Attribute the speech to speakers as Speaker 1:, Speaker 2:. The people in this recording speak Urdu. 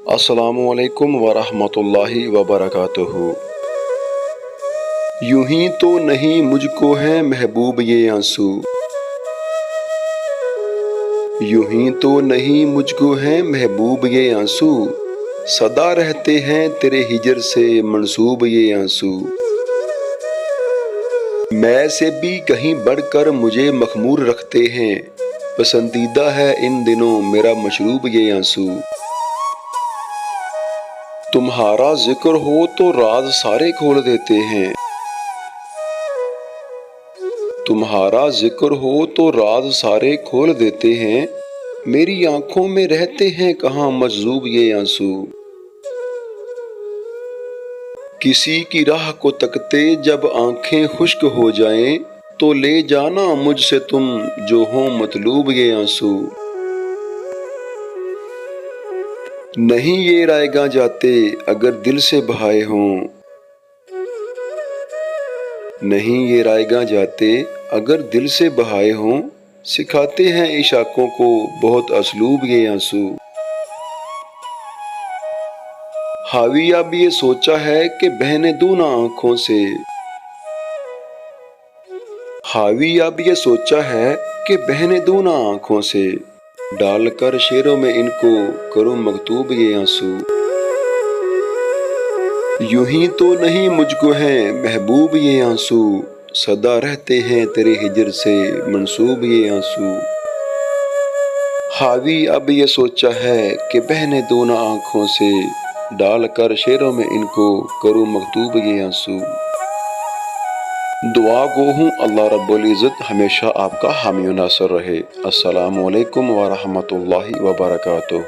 Speaker 1: السلام علیکم ورحمۃ اللہ وبرکاتہ۔ یوں ہی تو نہیں مجھ کو ہے محبوب یہ آنسو، یوں ہی تو نہیں مجھ کو ہے محبوب یہ آنسو، سدا رہتے ہیں تیرے ہجر سے منسوب یہ آنسو۔ میں سے بھی کہیں بڑھ کر مجھے مخمور رکھتے ہیں، پسندیدہ ہے ان دنوں میرا مشروب یہ آنسو۔ تمہارا ذکر ہو تو راز سارے کھول دیتے ہیں، تمہارا ذکر ہو تو راز سارے کھول دیتے ہیں، میری آنکھوں میں رہتے ہیں کہاں مجذوب یہ آنسو۔ کسی کی راہ کو تکتے جب آنکھیں خشک ہو جائیں، تو لے جانا مجھ سے تم جو ہو مطلوب یہ آنسو۔ نہیں یہ رائے گاں جاتے اگر دل سے بہائے ہوں، نہیں یہ رائے گاں جاتے اگر دل سے بہائے ہوں، سکھاتے ہیں عشاقوں کو بہت اسلوب یہ آنسو۔ حاوی اب یہ سوچا ہے کہ بہنے دوں نہ آنکھوں سے، حاوی اب یہ سوچا ہے کہ بہنے دوں نہ آنکھوں سے، ڈال کر شعروں میں ان کو کروں مکتوب یہ آنسو۔ یوں ہی تو نہیں مجھ کو ہے محبوب یہ آنسو، سدا رہتے ہیں تیرے ہجر سے منسوب یہ آنسو۔ حاوی اب یہ سوچا ہے کہ بہنے دوں نہ آنکھوں سے، ڈال کر شعروں میں ان کو کروں مکتوب یہ آنسو۔ دعا گو ہوں اللہ رب العزت ہمیشہ آپ کا حامی و ناصر رہے۔ السلام علیکم ورحمۃ اللہ وبرکاتہ۔